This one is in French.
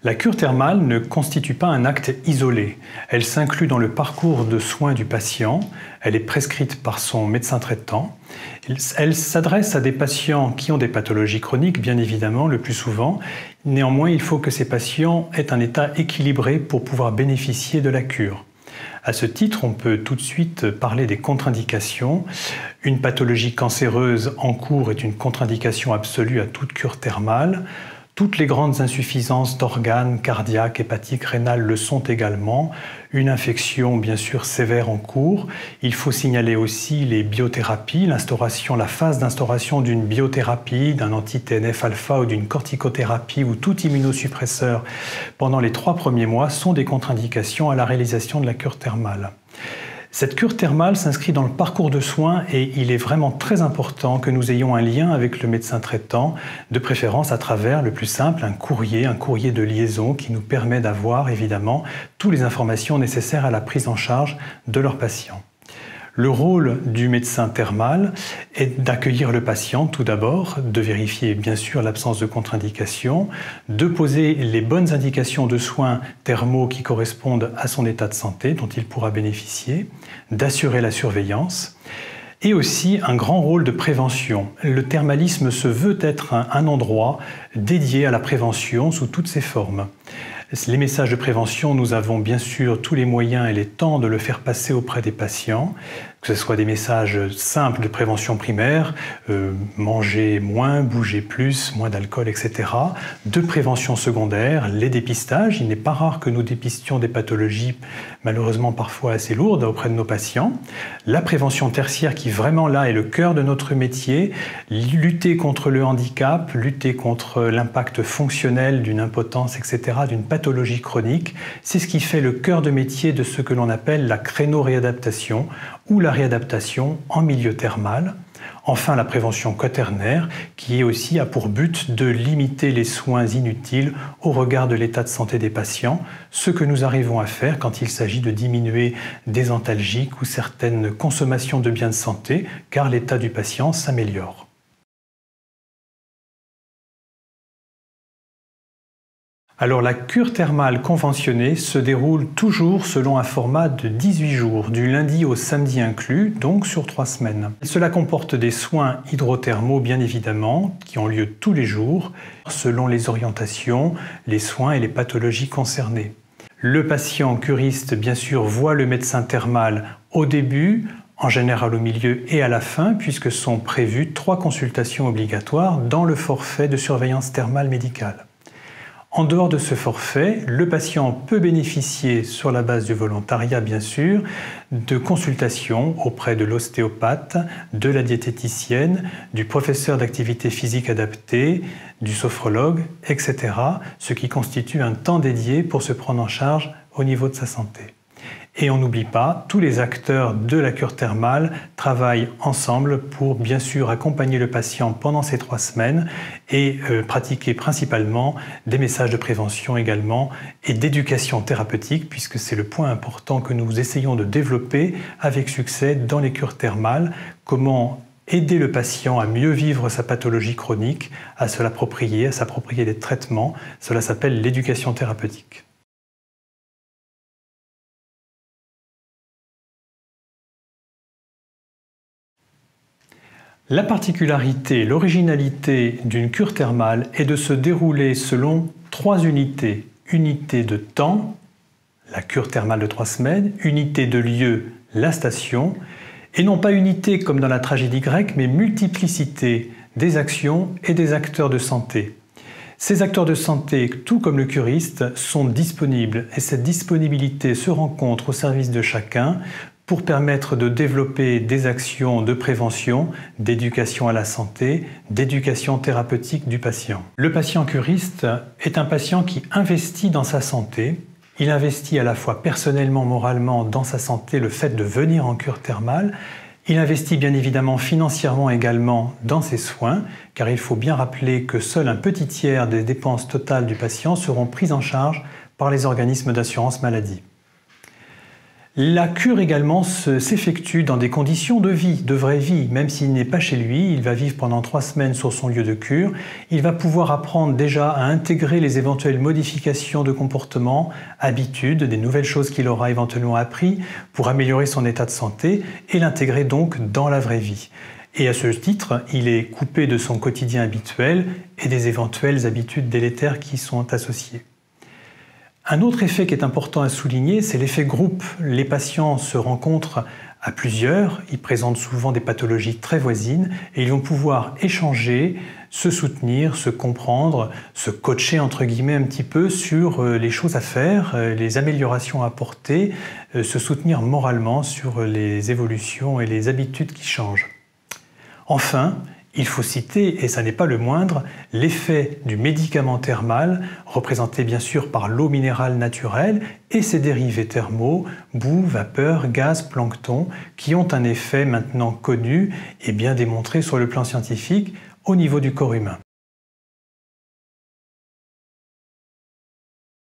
La cure thermale ne constitue pas un acte isolé. Elle s'inclut dans le parcours de soins du patient. Elle est prescrite par son médecin traitant. Elle s'adresse à des patients qui ont des pathologies chroniques, bien évidemment, le plus souvent. Néanmoins, il faut que ces patients aient un état équilibré pour pouvoir bénéficier de la cure. À ce titre, on peut tout de suite parler des contre-indications. Une pathologie cancéreuse en cours est une contre-indication absolue à toute cure thermale. Toutes les grandes insuffisances d'organes cardiaques, hépatiques, rénales le sont également. Une infection bien sûr sévère en cours. Il faut signaler aussi les biothérapies, la phase d'instauration d'une biothérapie, d'un anti-TNF-alpha ou d'une corticothérapie ou tout immunosuppresseur pendant les 3 premiers mois sont des contre-indications à la réalisation de la cure thermale. Cette cure thermale s'inscrit dans le parcours de soins et il est vraiment très important que nous ayons un lien avec le médecin traitant, de préférence à travers le plus simple, un courrier de liaison qui nous permet d'avoir évidemment toutes les informations nécessaires à la prise en charge de leurs patients. Le rôle du médecin thermal est d'accueillir le patient tout d'abord, de vérifier bien sûr l'absence de contre-indication, de poser les bonnes indications de soins thermaux qui correspondent à son état de santé dont il pourra bénéficier, d'assurer la surveillance et aussi un grand rôle de prévention. Le thermalisme se veut être un endroit dédié à la prévention sous toutes ses formes. Les messages de prévention, nous avons bien sûr tous les moyens et les temps de le faire passer auprès des patients, que ce soit des messages simples de prévention primaire, manger moins, bouger plus, moins d'alcool, etc. De prévention secondaire, les dépistages. Il n'est pas rare que nous dépistions des pathologies malheureusement parfois assez lourdes auprès de nos patients. La prévention tertiaire qui vraiment là est le cœur de notre métier, lutter contre le handicap, lutter contre l'impact fonctionnel d'une impotence, etc., d'une pathologie chronique. C'est ce qui fait le cœur de métier de ce que l'on appelle la créno-réadaptation ou la réadaptation en milieu thermal. Enfin, la prévention quaternaire qui a pour but de limiter les soins inutiles au regard de l'état de santé des patients, ce que nous arrivons à faire quand il s'agit de diminuer des antalgiques ou certaines consommations de biens de santé, car l'état du patient s'améliore. Alors la cure thermale conventionnée se déroule toujours selon un format de 18 jours, du lundi au samedi inclus, donc sur 3 semaines. Cela comporte des soins hydrothermaux bien évidemment, qui ont lieu tous les jours, selon les orientations, les soins et les pathologies concernées. Le patient curiste bien sûr voit le médecin thermal au début, en général au milieu et à la fin, puisque sont prévues 3 consultations obligatoires dans le forfait de surveillance thermale médicale. En dehors de ce forfait, le patient peut bénéficier, sur la base du volontariat bien sûr, de consultations auprès de l'ostéopathe, de la diététicienne, du professeur d'activité physique adaptée, du sophrologue, etc., ce qui constitue un temps dédié pour se prendre en charge au niveau de sa santé. Et on n'oublie pas, tous les acteurs de la cure thermale travaillent ensemble pour bien sûr accompagner le patient pendant ces 3 semaines et pratiquer principalement des messages de prévention également et d'éducation thérapeutique, puisque c'est le point important que nous essayons de développer avec succès dans les cures thermales. Comment aider le patient à mieux vivre sa pathologie chronique, à se l'approprier, à s'approprier des traitements. Cela s'appelle l'éducation thérapeutique. La particularité, l'originalité d'une cure thermale est de se dérouler selon 3 unités. Unité de temps, la cure thermale de 3 semaines, unité de lieu, la station, et non pas unité comme dans la tragédie grecque, mais multiplicité des actions et des acteurs de santé. Ces acteurs de santé, tout comme le curiste, sont disponibles et cette disponibilité se rencontre au service de chacun pour permettre de développer des actions de prévention, d'éducation à la santé, d'éducation thérapeutique du patient. Le patient curiste est un patient qui investit dans sa santé. Il investit à la fois personnellement, moralement dans sa santé, le fait de venir en cure thermale. Il investit bien évidemment financièrement également dans ses soins, car il faut bien rappeler que seul un petit tiers des dépenses totales du patient seront prises en charge par les organismes d'assurance maladie. La cure également s'effectue dans des conditions de vie, de vraie vie. Même s'il n'est pas chez lui, il va vivre pendant 3 semaines sur son lieu de cure. Il va pouvoir apprendre déjà à intégrer les éventuelles modifications de comportement, habitudes, des nouvelles choses qu'il aura éventuellement appris pour améliorer son état de santé et l'intégrer donc dans la vraie vie. Et à ce titre, il est coupé de son quotidien habituel et des éventuelles habitudes délétères qui sont associées. Un autre effet qui est important à souligner, c'est l'effet groupe. Les patients se rencontrent à plusieurs, ils présentent souvent des pathologies très voisines et ils vont pouvoir échanger, se soutenir, se comprendre, se coacher entre guillemets un petit peu sur les choses à faire, les améliorations à apporter, se soutenir moralement sur les évolutions et les habitudes qui changent. Enfin, il faut citer, et ça n'est pas le moindre, l'effet du médicament thermal, représenté bien sûr par l'eau minérale naturelle et ses dérivés thermaux, boue, vapeur, gaz, plancton, qui ont un effet maintenant connu et bien démontré sur le plan scientifique au niveau du corps humain.